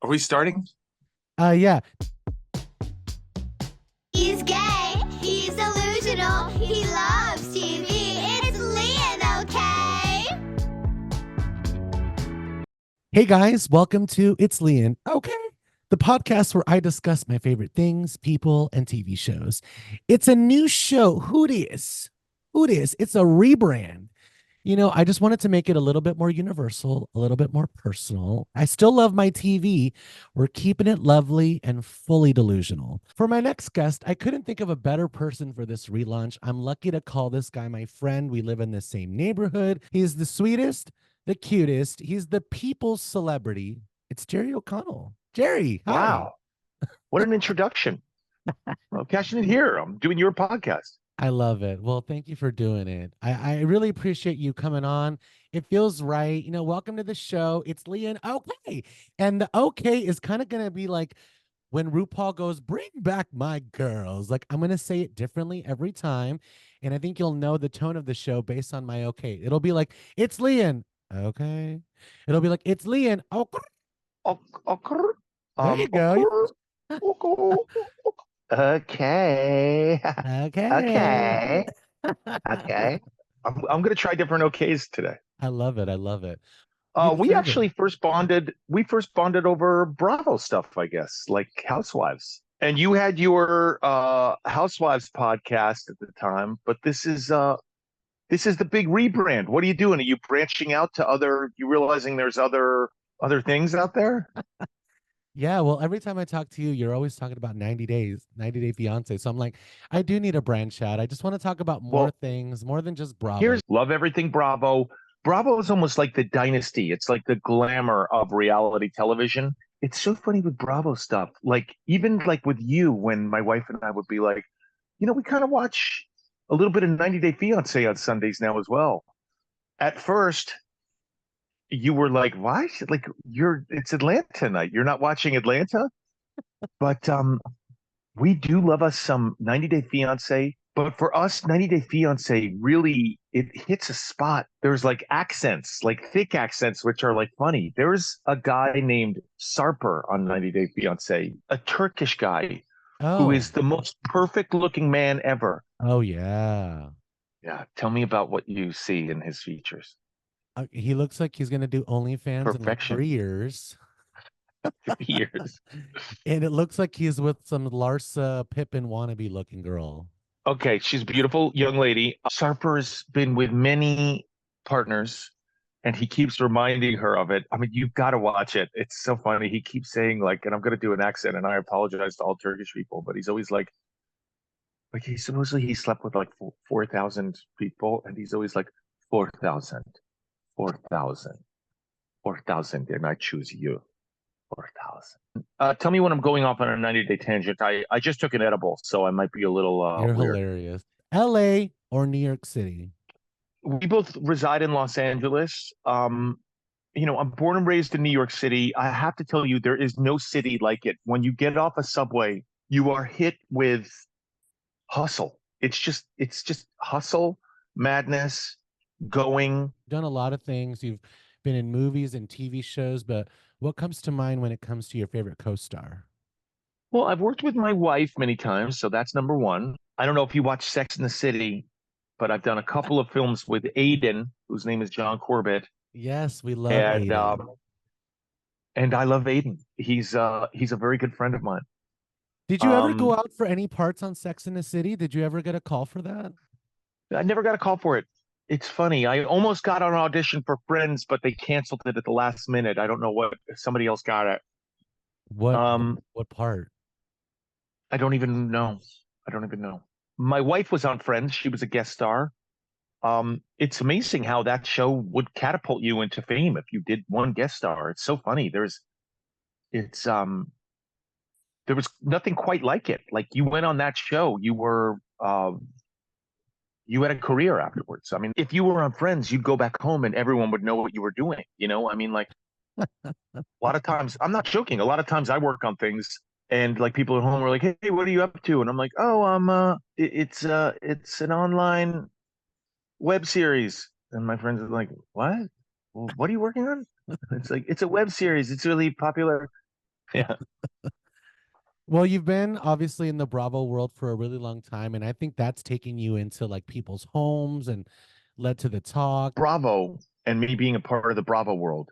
Are we starting? Yeah. He's gay, he's delusional, he loves TV. It's Lian, okay? Hey guys, welcome to It's Lian. Okay. The podcast where I discuss my favorite things, people, and TV shows. It's a new show. Who dis? Who dis? It's a rebrand. I just wanted to make it a little bit more universal, a little bit more personal. I still love my TV. We're keeping it lovely and fully delusional. For my next guest, I couldn't think of a better person for this relaunch. I'm lucky to call this guy my friend. We live in the same neighborhood. He's the sweetest, the cutest. He's the people's celebrity. It's Jerry O'Connell. Jerry, hi. Wow. What an introduction. I'm cashing it here. I'm doing your podcast. I love it. Well, thank you for doing it. I really appreciate you coming on. It feels right. Welcome to the show. It's Lian. Okay. And the okay is kind of going to be like when RuPaul goes, bring back my girls. Like I'm going to say it differently every time. And I think you'll know the tone of the show based on my okay. It'll be like, it's Lian. Okay. It'll be like, it's Lian. Okay. Okay. There you go. Okay. Okay. Okay. Okay. Okay. I'm going to try different okays today. I love it. I love it. You We deserve actually it. first bonded. We first bonded over Bravo stuff, I guess, like Housewives. And you had your Housewives podcast at the time, but this is the big rebrand. What are you doing? Are you branching out to other? You realizing there's other things out there? Yeah, well, every time I talk to you, you're always talking about 90 days, 90 Day Fiance. So I'm like, I do need a branch out. I just want to talk about more Well, things, more than just Bravo. here's love everything Bravo. Bravo is almost like the dynasty. It's like the glamour of reality television. It's so funny with Bravo stuff. Like even like with you, when my wife and I would be like, we kind of watch a little bit of 90 Day Fiance on Sundays now as well. At first, you were like, why? Like it's Atlanta night. You're not watching Atlanta? But we do love us some 90 Day Fiance. But for us, 90 Day Fiance really it hits a spot. There's like accents, like thick accents, which are like funny. There's a guy named Sarper on 90 Day Fiance, a Turkish guy who Oh, is the most perfect looking man ever. oh yeah. Yeah, tell me about what you see in his features. He looks like he's gonna do OnlyFans in like Perfection. 3 years. 3 years. And it looks like he's with some Larsa Pippen wannabe looking girl. Okay, she's a beautiful young lady. Sarper's been with many partners and he keeps reminding her of it. I mean, you've got to watch it. It's so funny. He keeps saying like, and I'm going to do an accent and I apologize to all Turkish people, but he's always like he supposedly he slept with like 4,000 people and he's always like 4,000, 4,000, 4,000, and I choose you. 4,000. Tell me when I'm going off on a 90-day tangent. I just took an edible, so I might be a little You're weird. hilarious. LA or New York City? We both reside in Los Angeles. I'm born and raised in New York City. I have to tell you, there is no city like it. When you get off a subway, you are hit with hustle. It's just hustle, madness, going. Done a lot of things. You've been in movies and TV shows, but what comes to mind when it comes to your favorite co-star? Well, I've worked with my wife many times, so that's number one. I don't know if you watch Sex in the City, but I've done a couple of films with Aiden, whose name is John Corbett, Yes, we love and Aiden. and I love Aiden. He's a very good friend of mine. Did you ever go Um, out for any parts on Sex in the City? Did you ever get a call for that? I never got a call for it. It's funny. I almost got an audition for Friends, but they canceled it at the last minute. I don't know what somebody else got it. What Um, what part? I don't even know. I don't even know. My wife was on Friends. She was a guest star. It's amazing how that show would catapult you into fame if you did one guest star. It's so funny. It's there was nothing quite like it. Like you went on that show, you had a career afterwards. I mean, if you were on Friends, you'd go back home and everyone would know what you were doing. I mean, like a lot of times, I'm not joking. A lot of times I work on things and like people at home are like, "Hey, what are you up to?" And I'm like, "Oh, it's an online web series." And my friends are like, "What? Well, what are you working on?" It's like it's a web series. It's really popular. Yeah. Well, you've been obviously in the Bravo world for a really long time, and I think that's taking you into like people's homes and led to the talk. Bravo and me being a part of the Bravo world.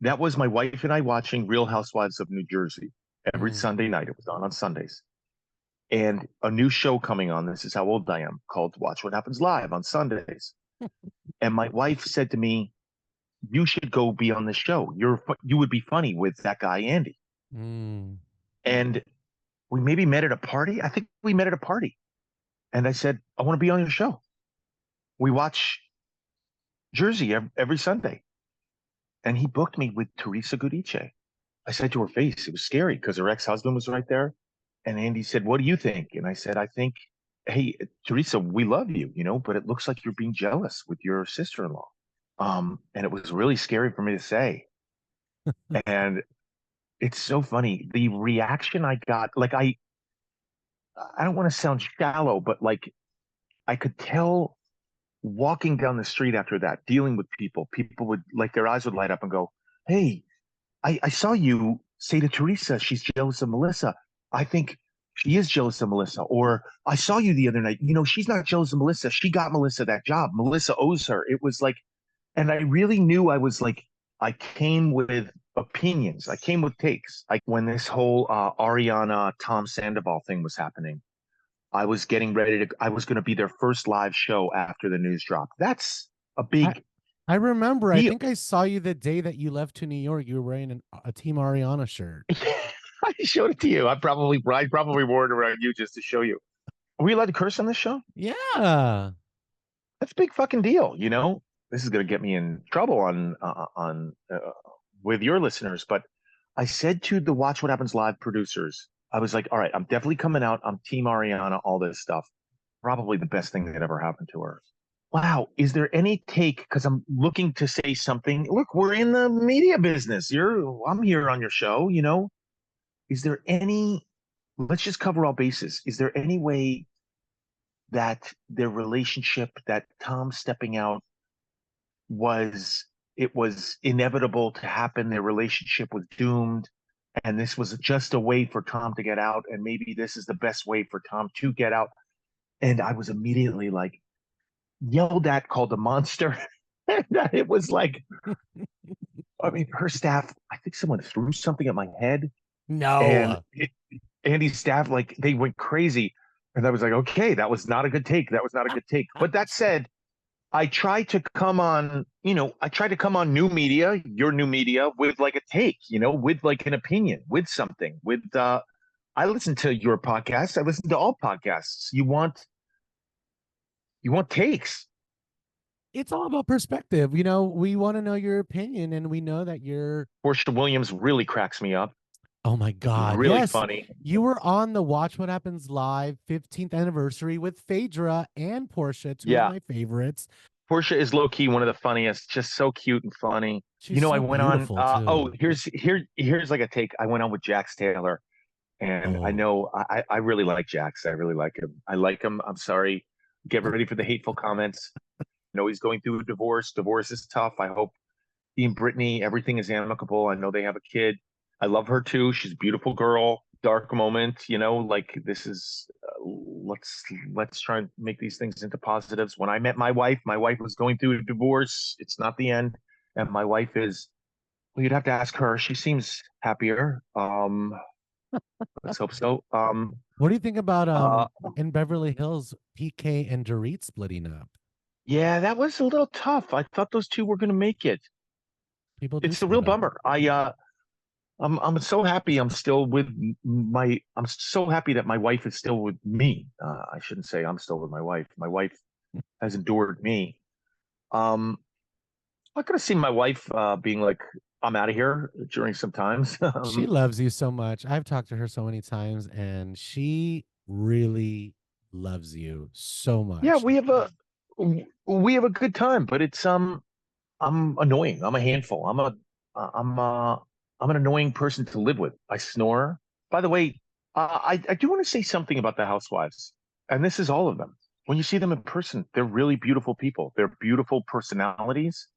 That was my wife and I watching Real Housewives of New Jersey every Mm. Sunday night. It was on Sundays. And a new show coming on, this is how old I am, called Watch What Happens Live on Sundays. And my wife said to me, you should go be on the show. You would be funny with that guy, Andy. Mm. And we maybe met at a party. I think we met at a party. And I said, I want to be on your show. We watch Jersey every Sunday. And he booked me with Teresa Giudice. I said to her face, it was scary because her ex-husband was right there. And Andy said, what do you think? And I said, I think, hey, Teresa, we love you, but it looks like you're being jealous with your sister-in-law. And it was really scary for me to say. And it's so funny. The reaction I got, like I don't want to sound shallow, but like I could tell walking down the street after that, dealing with people would like their eyes would light up and go, hey, I saw you say to Teresa, she's jealous of Melissa. I think she is jealous of Melissa. Or I saw you the other night. She's not jealous of Melissa. She got Melissa that job. Melissa owes her. It was like, and I really knew I was like, I came with opinions. I came with takes. Like when this whole Ariana Tom Sandoval thing was happening, I was getting ready to, I was going to be their first live show after the news dropped. That's a I, big I remember, I deal. think I saw you the day that you left to New York. You were wearing a Team Ariana shirt. I showed it to you. I probably wore it around you just to show you. Are we allowed to curse on this show? Yeah. That's a big fucking deal. This is going to get me in trouble on with your listeners. But I said to the Watch What Happens Live producers, I was like, all right, I'm definitely coming out. I'm Team Ariana, all this stuff. Probably the best thing that ever happened to her. Wow, is there any take? Because I'm looking to say something. Look, we're in the media business. I'm here on your show. Is there any? Let's just cover all bases. Is there any way that their relationship, that Tom stepping out, was inevitable to happen? Their relationship was doomed, and this was just a way for Tom to get out, and maybe this is the best way for Tom to get out. And I was immediately like yelled at, called a monster. And it was like, I mean, her staff, I think someone threw something at my head, and No. Andy's staff, like, they went crazy. And I was like, okay, that was not a good take. That was not a good take. But that said, I tried to come on, new media, your new media, with like a take, with like an opinion, with something, I listen to your podcast. I listen to all podcasts. You want takes. It's all about perspective. We want to know your opinion, and we know that you're. Portia Williams really cracks me up. Oh my God. Really Yes. funny. You were on the Watch What Happens Live 15th anniversary with Phaedra and Portia, two of Yeah. my favorites. Portia is low key one of the funniest, just so cute and funny. She's so I went on. beautiful, too. Here's like a take. I went on with Jax Taylor, and I Oh. know I really like Jax. I really like him. I like him. I'm sorry. Get ready for the hateful comments. He's going through a divorce. Divorce is tough. I hope he and Brittany, everything is amicable. I know they have a kid. I love her too. She's a beautiful girl. Dark moment, like this is. Let's try and make these things into positives. When I met my wife was going through a divorce. It's not the end, and my wife is. Well, you'd have to ask her. She seems happier. Let's hope so. What do you think about Uh, in Beverly Hills, PK and Dorit splitting up? yeah, that was a little tough. I thought those two were going to make it. People do It's a real split up. bummer. I'm so happy I'm still with I'm so happy that my wife is still with me. I shouldn't say I'm still with my wife. My wife has endured me. I could have seen my wife being like, I'm out of here during some times. She loves you so much. I've talked to her so many times, and she really loves you so Yeah, much. we have a good time, but it's I'm annoying. I'm a handful. I'm an annoying person to live with. I snore. By the way, I do want to say something about the housewives, and this is all of them. When you see them in person, they're really beautiful people. They're beautiful personalities.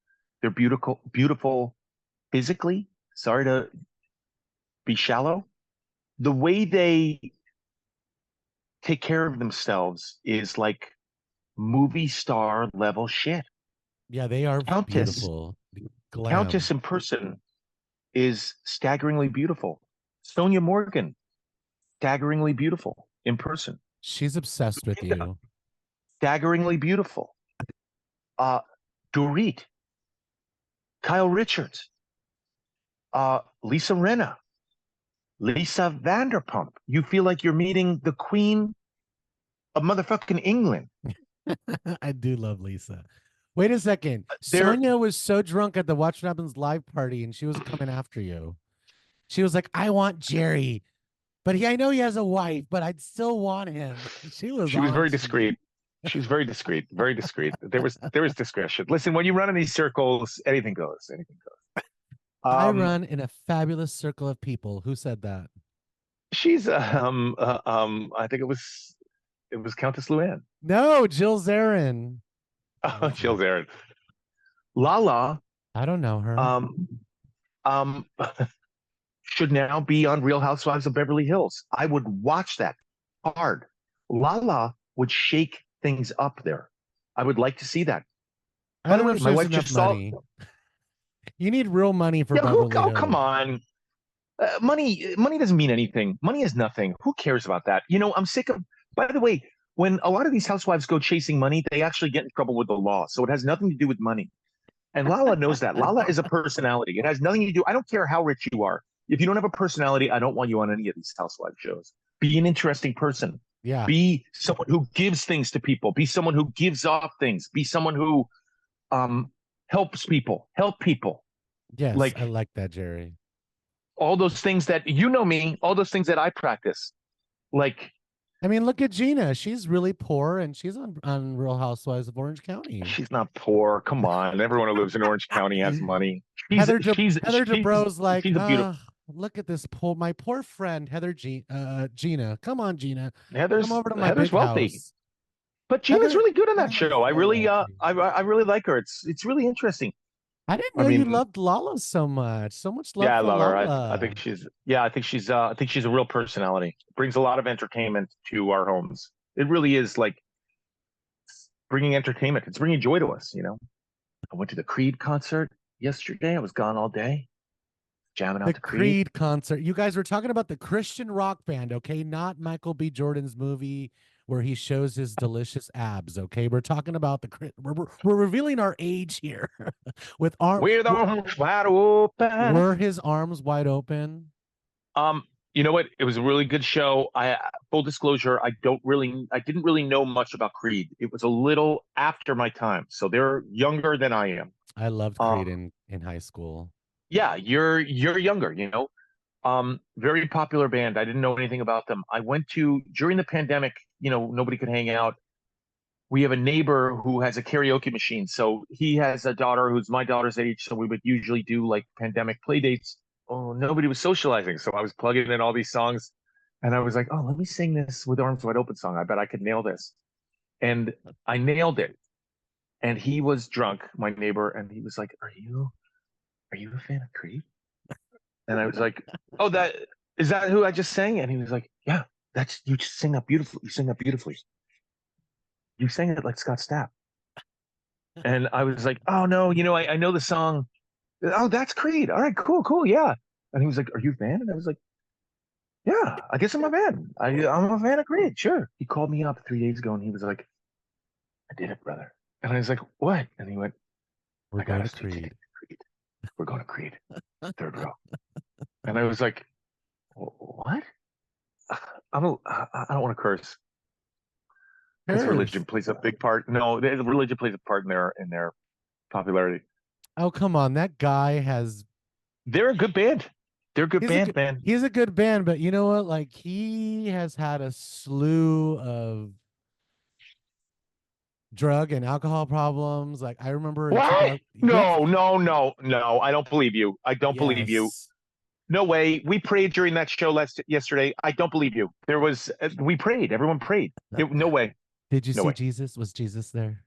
They're beautiful physically. Sorry to be shallow. The way they take care of themselves is like movie star level shit. Yeah, they are Countess, beautiful. Glam. Countess in person is staggeringly beautiful. Sonia Morgan, staggeringly beautiful in person. She's obsessed with you. Staggeringly beautiful. Uh, Dorit, Kyle Richards, Lisa Rinna, Lisa Vanderpump. You feel like you're meeting the queen of motherfucking England. I do love Lisa. Wait a second. They're Sonia was so drunk at the Watch What Happens live party, and she was coming after you. She was like, "I want Jerry, but I know he has a wife, but I'd still want him." She was she was on very to you. discreet. She was very discreet, very discreet. There was discretion. Listen, when you run in these circles, anything goes. Anything goes. I run in a fabulous circle of people. Who said that? She's I think it was Countess Luann. No, Jill Zarin. Oh, Jill Zarin. Lala I don't know her. um should now be on Real Housewives of Beverly Hills. I would watch that hard. Lala would shake things up there. I would like to see that. I By the don't know way, if my there's wife enough just saw. money. You need real money for Yeah, Beverly oh, Hills. come on. Money doesn't mean anything. Money is nothing. Who cares about that? I'm sick of. By the way, when a lot of these housewives go chasing money, they actually get in trouble with the law. So it has nothing to do with money. And Lala knows that. Lala is a personality. It has nothing to do. I don't care how rich you are. If you don't have a personality, I don't want you on any of these housewife shows. Be an interesting person. Yeah. Be someone who gives things to people. Be someone who gives off things. Be someone who helps people. Help people. Yes, Like I like that, Jerry. all those things that me, all those things that I practice. Like I mean, look at Gina. She's really poor, and she's on Real Housewives of Orange County. she's not poor. Come on, everyone who lives in Orange County has money. Heather Dubrow's like, she's a beautiful. look at this my poor friend Gina. Come on, Gina. Heather's Come over to my Heather's big wealthy. house. But Gina's Heather- really good in that Heather's show. I so really, wealthy. I really like her. It's really interesting. I didn't I know you mean, loved Lala so much. So much love yeah, I for love her. Lala. I think I think she's a real personality. Brings a lot of entertainment to our homes. It really is like bringing entertainment. It's bringing joy to us. I went to the Creed concert yesterday. I was gone all day, jamming out The to Creed concert. You guys were talking about the Christian rock band, okay? Not Michael B. Jordan's movie where he shows his delicious abs, okay? We're talking about we're revealing our age here. With With arms wide open. were his arms wide open? You know what? It was a really good show. Full disclosure, I didn't really know much about Creed. It was a little after my time, so they're younger than I am. I loved Creed in high school. Yeah, you're younger. Very popular band. I didn't know anything about them. I went to during the pandemic. Nobody could hang out. We have a neighbor who has a karaoke machine, so he has a daughter who's my daughter's age. So we would usually do like pandemic play dates. Oh, nobody was socializing, so I was plugging in all these songs, and I was like, "Oh, let me sing this with arms wide open song. I bet I could nail this." And I nailed it. And he was drunk, my neighbor, and he was like, "Are you a fan of Creed?" And I was like, "Oh, is that who I just sang?" And he was like, "Yeah, you just sing that beautifully. You sing that beautifully. You sang it like Scott Stapp." And I was like, "Oh no, I know the song. Oh, that's Creed. All right, cool, yeah." And he was like, "Are you a fan?" And I was like, "Yeah, I guess I'm a fan. I'm a fan of Creed, sure." He called me up 3 days ago, and he was like, "I did it, brother." And I was like, "What?" And he went, We're "I got going us to 2 Creed. tickets to Creed. We're going to Creed, third row." And I was like, "What?" I don't want to curse because religion plays a big part. No, religion plays a part in their popularity. Oh, come on. That guy has They're a good band. They're a good band, man. He's a good band, but you know what? Like, he has had a slew of drug and alcohol problems. Like, I remember in What? 2000. No. I don't believe you. I don't believe you. Yes. No way. We prayed during that show yesterday. I don't believe you. We prayed. Everyone prayed. No way. Did you No see way. Jesus? Was Jesus there?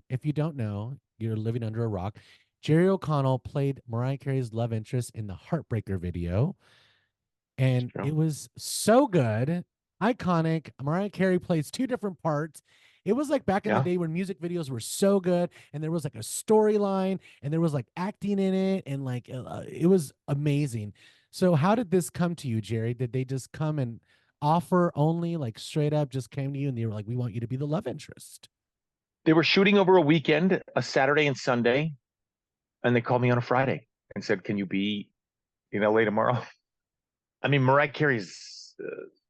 If you don't know, you're living under a rock. Jerry O'Connell played Mariah Carey's love interest in the Heartbreaker video. And True. it was so good, iconic. Mariah Carey plays two different parts. It was like back in the Yeah. day when music videos were so good and there was like a storyline and there was like acting in it and like it was amazing. So how did this come to you, Jerry? Did they just come and offer only, like straight up just came to you and they were like, we want you to be the love interest? They were shooting over a weekend, a Saturday and Sunday, and they called me on a Friday and said, "Can you be in LA tomorrow?" I mean, Mariah Carey's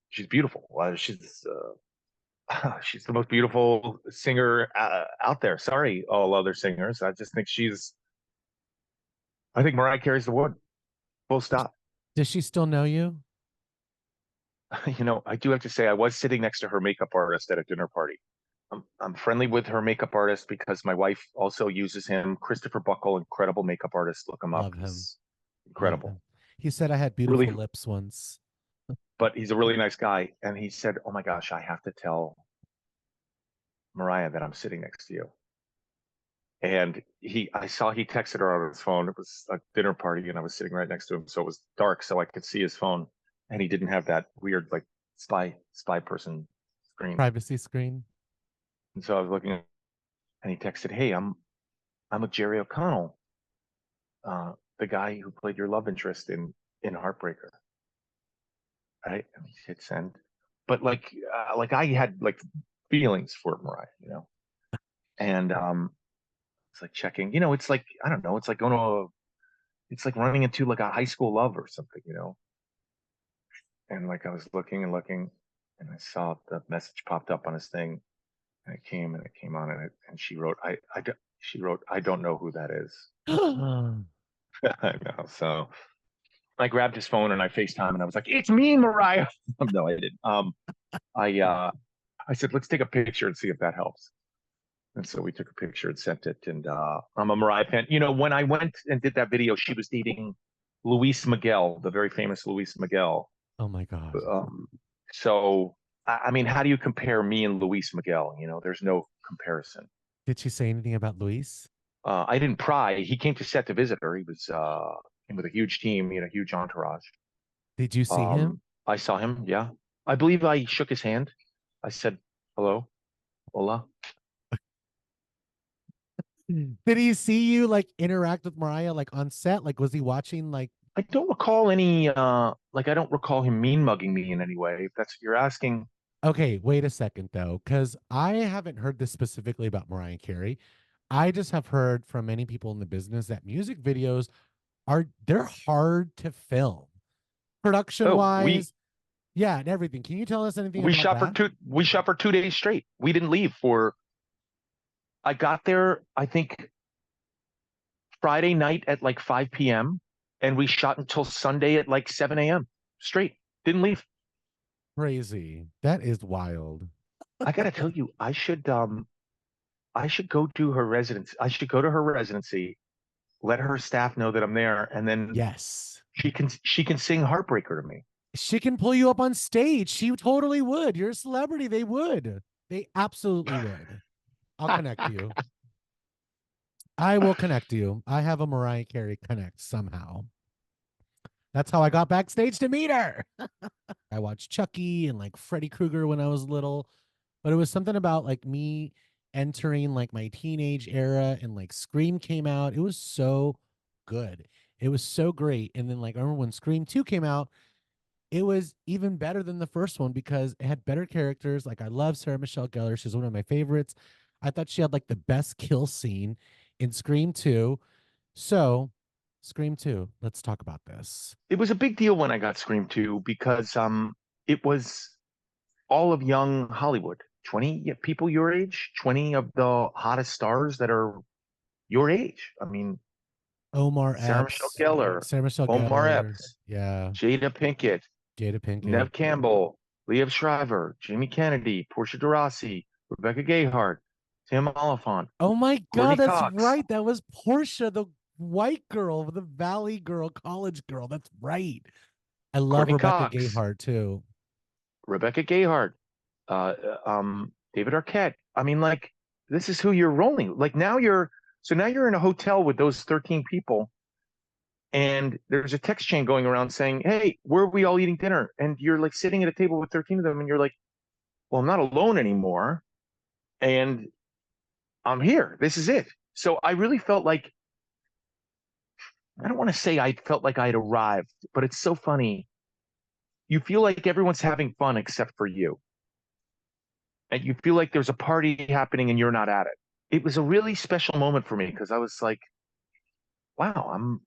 she's beautiful. She's the most beautiful singer out there. Sorry, all other singers. I just think I think Mariah Carey's the one. Full stop. Does she still know you? I do have to say, I was sitting next to her makeup artist at a dinner party. I'm friendly with her makeup artist because my wife also uses him. Christopher Buckle, incredible makeup artist. Look him up. Love him. He's Love incredible. him. He said I had beautiful Really, lips once. but he's a really nice guy. And he said, "Oh my gosh, I have to tell Mariah that I'm sitting next to you." And I saw he texted her on his phone. It was a dinner party, and I was sitting right next to him, so it was dark, so I could see his phone, and he didn't have that weird like spy person screen. Privacy screen. And so I was looking, and he texted, "Hey, I'm with Jerry O'Connell, the guy who played your love interest in Heartbreaker." Right? And he hit send, but like I had like feelings for Mariah, and it's like checking, it's like, I don't know, it's like it's like running into like a high school love or something. And like I was looking and looking, and I saw the message popped up on his thing, and it came on, and she wrote, "I don't know who that is." I know. So I grabbed his phone and I FaceTime and I was like, "It's me, Mariah." No, I didn't. I said, "Let's take a picture and see if that helps." And so we took a picture and sent it. And I'm a Mariah fan. When I went and did that video, she was dating Luis Miguel, the very famous Luis Miguel. Oh my God. So, I mean, how do you compare me and Luis Miguel? There's no comparison. Did she say anything about Luis? I didn't pry. He came to set to visit her. He was came with a huge team, huge entourage. Did you see him? I saw him. Yeah. I believe I shook his hand. I said, "Hello, hola." Did he see you like interact with Mariah like on set? Like, was he watching like? I don't recall any I don't recall him mean mugging me in any way, if that's what you're asking. Okay, wait a second though, because I haven't heard this specifically about Mariah Carey. I just have heard from many people in the business that music videos they're hard to film, production Oh, wise, yeah, and everything. Can you tell us anything we about shot for that? we shot for 2 days straight. We didn't leave for I got there, I think, Friday night at like 5 p.m. and we shot until Sunday at like 7 a.m. straight. Didn't leave. Crazy. That is wild. I gotta tell you, I should go to her residence. I should go to her residency, let her staff know that I'm there, and then Yes. she can sing Heartbreaker to me. She can pull you up on stage. She totally would. You're a celebrity. They would. They absolutely would. I'll connect you. I will connect you. I have a Mariah Carey connect somehow. That's how I got backstage to meet her. I watched Chucky and like Freddy Krueger when I was little, but it was something about like me entering like my teenage era and like Scream came out. It was so good. It was so great. And then like I remember when Scream 2 came out, it was even better than the first one because it had better characters. Like I love Sarah Michelle Gellar. She's one of my favorites. I thought she had like the best kill scene in Scream 2. So Scream 2, let's talk about this. It was a big deal when I got Scream 2 because it was all of young Hollywood. 20 people your age, 20 of the hottest stars that are your age. I mean, Omar Sarah Michelle Epps, Gellar, Sarah Michelle Omar Gellar, Epps, yeah, Jada Pinkett, Jada Pinkett. Nev Campbell, Liev Schreiber, Jamie Kennedy, Portia de Rossi, Rebecca Gayheart, Tim Oliphant, Oh my Courtney God, that's Cox. right. That was Portia, the white girl, the Valley girl, college girl. That's right. I love Courtney Rebecca Cox, Gayheart too. Rebecca Gayheart, David Arquette. I mean, like, this is who you're rolling. Like now So now you're in a hotel with those 13 people, and there's a text chain going around saying, "Hey, where are we all eating dinner?" And you're like sitting at a table with 13 of them, and you're like, "Well, I'm not alone anymore, and I'm here. This is it." So I really felt like, I don't want to say I felt like I had arrived, but it's so funny. You feel like everyone's having fun except for you, and you feel like there's a party happening and you're not at it. It was a really special moment for me because I was like, "Wow, I'm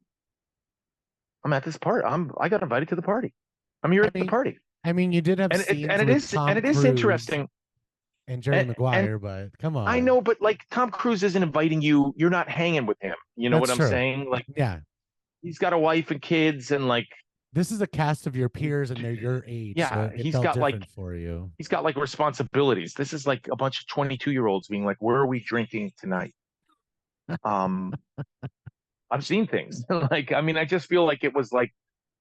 at this party. I got invited to the party. I'm here I at the mean, party." You did have And it and scenes it with is and Tom it is Cruise interesting. and Jerry And Maguire, but come I on. know, but like Tom Cruise isn't inviting you. You're not hanging with him. You know what That's I'm true. saying? Like Yeah. he's got a wife and kids, and like This is a cast of your he- peers and they're your age, so yeah, it felt different for you. he's got like responsibilities. This is like a bunch of 22-year-olds being like, "Where are we drinking tonight?" Um, I've seen things like, I mean, I just feel like it was like,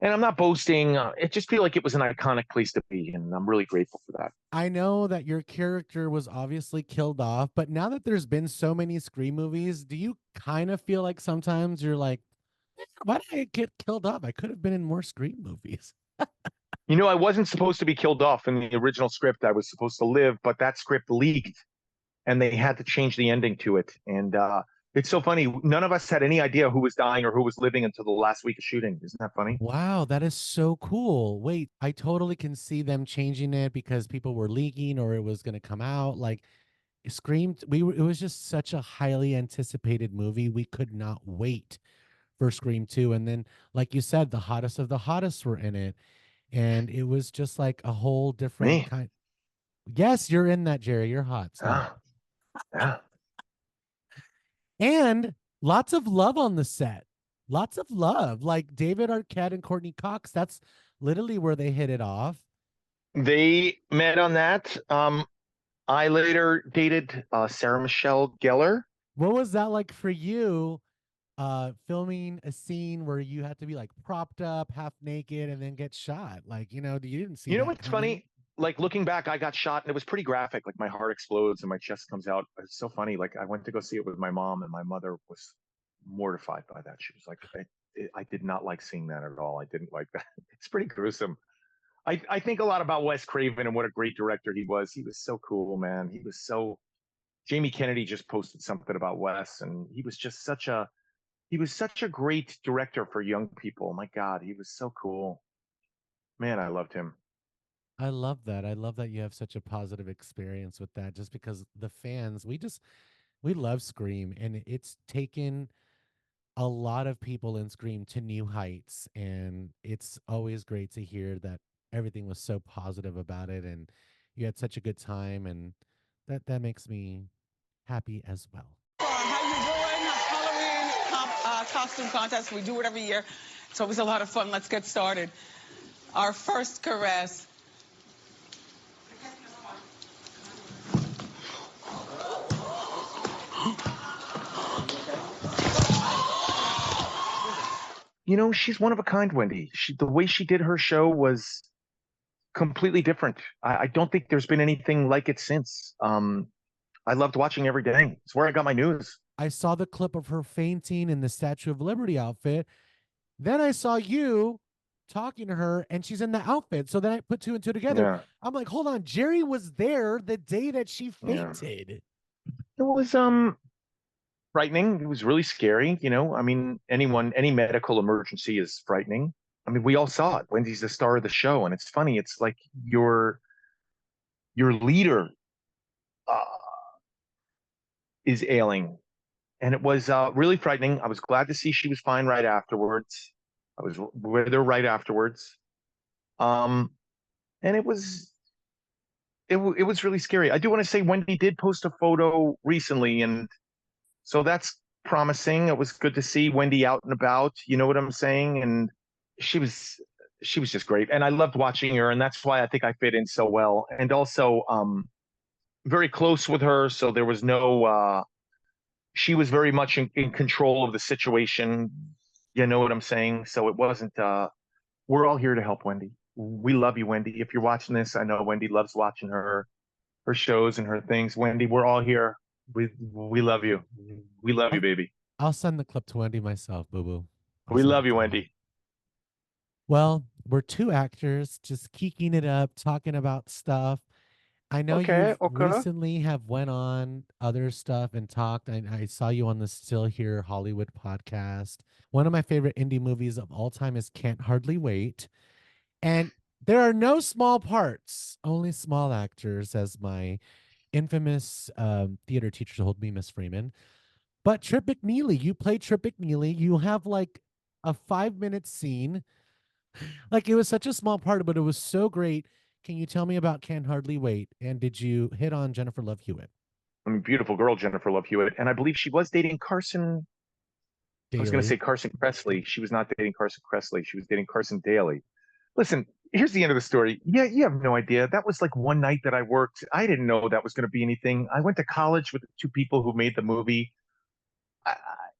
and I'm not boasting. It just feel like it was an iconic place to be, and I'm really grateful for that. I know that your character was obviously killed off, but now that there's been so many Scream movies, do you kind of feel like sometimes you're like, why did I get killed off? I could have been in more Scream movies. You know, I wasn't supposed to be killed off in the original script. I was supposed to live, but that script leaked, and they had to change the ending to it. And it's so funny. None of us had any idea who was dying or who was living until the last week of shooting. Isn't that funny? Wow, that is so cool. Wait, I totally can see them changing it because people were leaking or it was going to come out. Like Scream, it was just such a highly anticipated movie. We could not wait for Scream 2. And then, like you said, the hottest of the hottest were in it. And it was just like a whole different Me? kind. Yes, you're in that, Jerry. You're hot. Stop. Yeah. Yeah. And lots of love on the set. Lots of love. Like David Arquette and Courtney Cox. That's literally where they hit it off. They met on that. I later dated Sarah Michelle Gellar. What was that like for you? Filming a scene where you had to be like propped up, half naked, and then get shot. Like, you didn't see You know that what's coming. funny? Like looking back, I got shot and it was pretty graphic. Like my heart explodes and my chest comes out. It's so funny. Like I went to go see it with my mom, and my mother was mortified by that. She was like, I did not like seeing that at all. I didn't like that. It's pretty gruesome. I think a lot about Wes Craven and what a great director he was. He was so cool, man. He was so. Jamie Kennedy just posted something about Wes, and he was such a great director for young people. My God, he was so cool. Man, I loved him. I love that. I love that you have such a positive experience with that just because the fans, we love Scream and it's taken a lot of people in Scream to new heights. And it's always great to hear that everything was so positive about it and you had such a good time. And that makes me happy as well. How you doing? Halloween costume contest. We do it every year. It's always a lot of fun. Let's get started. Our first caress. You know, she's one of a kind, Wendy. The way she did her show was completely different. I don't think there's been anything like it since. I loved watching every day. It's where I got my news. I saw the clip of her fainting in the Statue of Liberty outfit. Then I saw you talking to her and she's in the outfit. So then I put two and two together. Yeah. I'm like, hold on, Jerry was there the day that she fainted. It was frightening. It was really scary. You know, I mean, any medical emergency is frightening. I mean, we all saw it. Wendy's the star of the show, and it's funny. It's like your leader uh, is ailing, and it was really frightening. I was glad to see she was fine right afterwards. I was with her right afterwards, and it was really scary. I do want to say Wendy did post a photo recently, and so that's promising. It was good to see Wendy out and about. You know what I'm saying? And she was she was just great, and I loved watching her, and that's why I think I fit in so well. And also, very close with her, so there was no. She was very much in control of the situation. You know what I'm saying? So it wasn't. We're all here to help Wendy. We love you, Wendy. If you're watching this, I know Wendy loves watching her shows and her things. Wendy, we're all here. We love you. We love you, baby. I'll send the clip to Wendy myself, boo boo. We love you, Wendy. Well, we're two actors just keeking it up, talking about stuff. I know you've recently have went on other stuff and talked. I saw you on the Still Here Hollywood podcast. One of my favorite indie movies of all time is Can't Hardly Wait. And there are no small parts, only small actors, as my infamous theater teacher told me, Miss Freeman. But Trip McNeely, you play Trip McNeely. You have like a 5-minute scene. Like it was such a small part, but it was so great. Can you tell me about Can't Hardly Wait? And did you hit on Jennifer Love Hewitt? I mean, beautiful girl, Jennifer Love Hewitt. And I believe she was dating Carson. Daly. I was going to say Carson Kressley. She was not dating Carson Kressley. She was dating Carson Daly. Listen, here's the end of the story. Yeah, you have no idea. That was like one night that I worked. I didn't know that was going to be anything. I went to college with the two people who made the movie.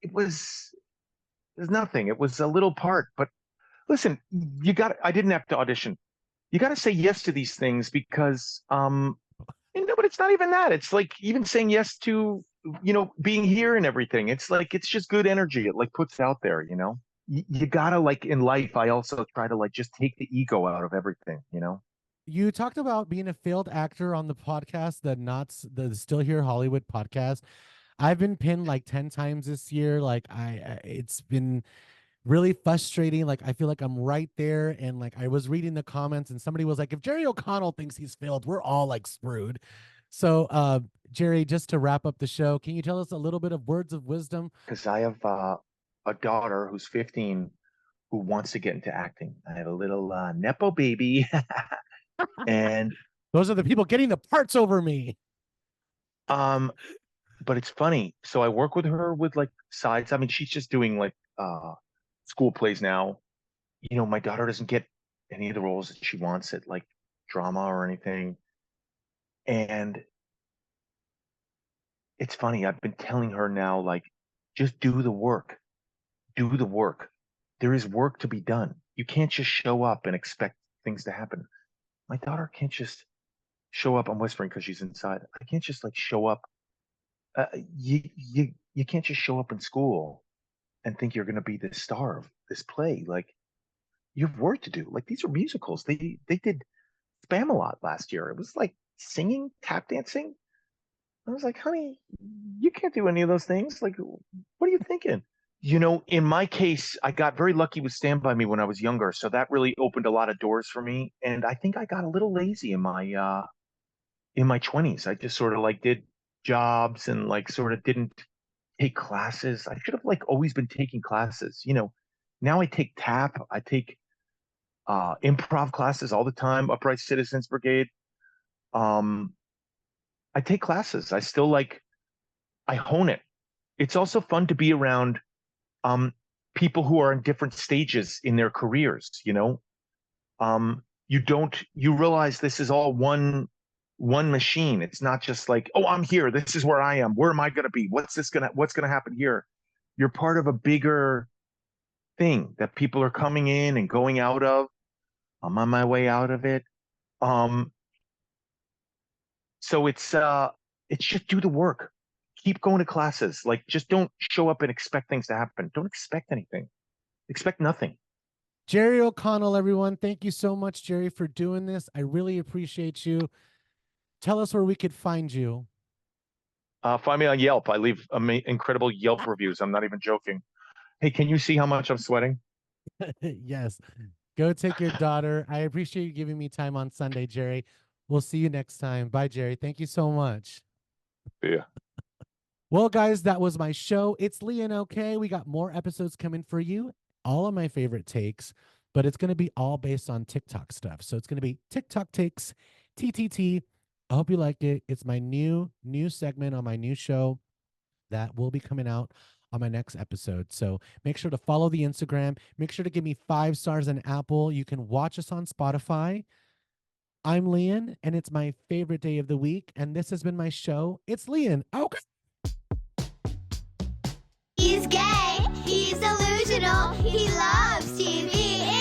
It was nothing. It was a little part. But listen, I didn't have to audition. You got to say yes to these things because, but it's not even that. It's like even saying yes to, being here and everything. It's like, it's just good energy. It like puts out there, you gotta like in life. I also try to like just take the ego out of everything, You talked about being a failed actor on the podcast, the Still Here Hollywood podcast. I've been pinned like 10 times this year. Like it's been really frustrating. Like I feel like I'm right there. And like I was reading the comments and somebody was like, if Jerry O'Connell thinks he's failed, we're all like screwed. So Jerry, just to wrap up the show, can you tell us a little bit of words of wisdom? Because I have a daughter who's 15 who wants to get into acting. I have a little Nepo baby. And those are the people getting the parts over me. But it's funny. So I work with her with like sides. I mean, she's just doing like school plays now. My daughter doesn't get any of the roles that she wants at like drama or anything. And it's funny. I've been telling her now, like, just do the work. Do the work. There is work to be done. You can't just show up and expect things to happen. My daughter can't just show up. I'm whispering because she's inside. I can't just like show up. You can't just show up in school and think you're going to be the star of this play. Like you have work to do. Like these are musicals. They did Spam-A-Lot last year. It was like singing, tap dancing. I was like, honey, you can't do any of those things. Like, what are you thinking? In my case, I got very lucky with Stand By Me when I was younger. So that really opened a lot of doors for me. And I think I got a little lazy in my 20s. I just sort of like did jobs and like sort of didn't take classes. I should have like always been taking classes. Now I take tap. I take improv classes all the time, Upright Citizens Brigade. I take classes. I still I hone it. It's also fun to be around people who are in different stages in their careers, you realize this is all one machine. It's not just like, oh, I'm here. This is where I am. Where am I going to be? What's going to happen here? You're part of a bigger thing that people are coming in and going out of. I'm on my way out of it. So it's just do the work. Keep going to classes. Like, just don't show up and expect things to happen. Don't expect anything. Expect nothing. Jerry O'Connell, everyone. Thank you so much, Jerry, for doing this. I really appreciate you. Tell us where we could find you. Find me on Yelp. I leave incredible Yelp reviews. I'm not even joking. Hey, can you see how much I'm sweating? Yes. Go take your daughter. I appreciate you giving me time on Sunday, Jerry. We'll see you next time. Bye, Jerry. Thank you so much. Yeah. Well, guys, that was my show. It's Lian, okay? We got more episodes coming for you. All of my favorite takes, but it's going to be all based on TikTok stuff. So it's going to be TikTok takes, TTT. I hope you like it. It's my new segment on my new show that will be coming out on my next episode. So make sure to follow the Instagram. Make sure to give me 5 stars on Apple. You can watch us on Spotify. I'm Lian, and it's my favorite day of the week. And this has been my show. It's Lian. Okay. He's gay. He's delusional. He loves TV.